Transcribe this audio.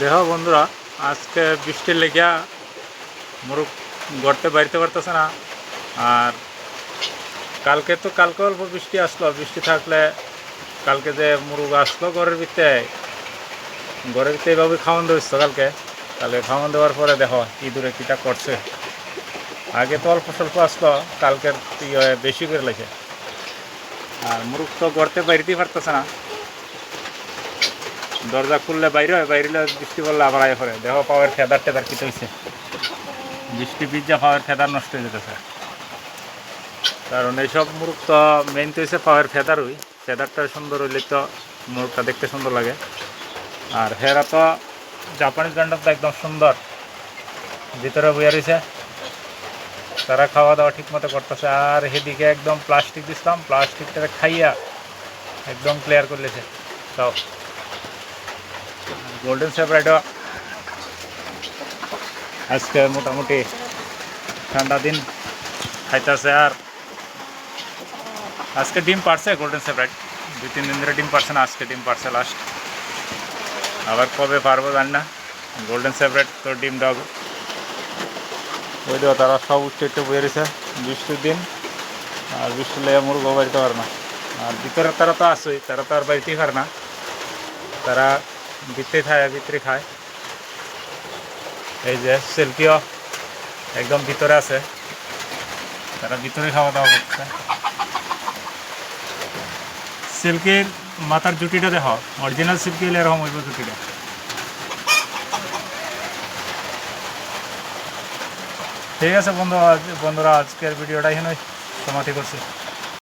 দেখো বন্ধুরা, আজকে বৃষ্টির লেগিয়া মুরগ গড়তে বাড়িতে পারতেছে না। আর কালকে অল্প বৃষ্টি আসলো। বৃষ্টি থাকলে কালকে যে মুরগ আসলো ঘরের ভিতরে এভাবে খাওয়ান দেওয়া হচ্ছে। কালকে খাওয়ান দেওয়ার পরে দেখো ইঁদুরে কীটা করছে। আগে তো অল্প স্বল্প আসলো, কালকের বেশি করে লেগে। আর মুরগ তো গড়তে বাইরেতেই পারতেছে না। দরজা খুললে বাইরে হয়, বাইরে বৃষ্টি পড়লে আবার আয় করে। দেখো পাওয়ার ফেদার কী হয়েছে, বৃষ্টি ভিজা পাওয়ার ফেদার নষ্ট হয়ে যেতেছে। কারণ এইসব মুরগ তো মেইন তো হয়েছে পাওয়ার ফেদারই। ফেদারটা সুন্দর হইলে তো মুরগটা দেখতে সুন্দর লাগে। আর হেরা তো জাপানিজ ব্র্যান্ডের তো একদম সুন্দর, ভিতরে বইয়া রয়েছে। তারা খাওয়া দাওয়া ঠিক মতো করতেছে। আর সেদিকে একদম প্লাস্টিক দিছিলাম, প্লাস্টিকটা খাইয়া একদম ক্লিয়ার করলেছে তাও। গোল্ডেন সেপারেটও আজকে মোটামুটি ঠান্ডা দিন খাইতেছে। আর আজকে ডিম পারছে গোল্ডেন সেপারেট, 2-3 দিন ধরে ডিম পারছে না, আজকে ডিম পারছে লাস্ট। আবার কবে পারবো জানি না। গোল্ডেন সেপারেট তো ডিম দেওয়া ওই দেওয়া, তারা সব উঠতে বয়ে রয়েছে বৃষ্টির দিন। আর বৃষ্টি লেগে মুরগও বাড়িতে পারে না। আর ভিতরে তারা তো আসেই, তারা তো আর বাড়িতেই পারে না, তারা ভিতরে খায়। এই যে সিল্কিও একদম ভিতরে আছে, তারা ভিতরে খাওয়া দাওয়া করছে। সিল্কির মাথার জুটিটা দেখো, অরিজিনাল সিল্কি হলে এরকম হইব জুটিটা। ঠিক আছে বন্ধুরা, আজকের ভিডিওটা এখানে সমাপ্তি করছি।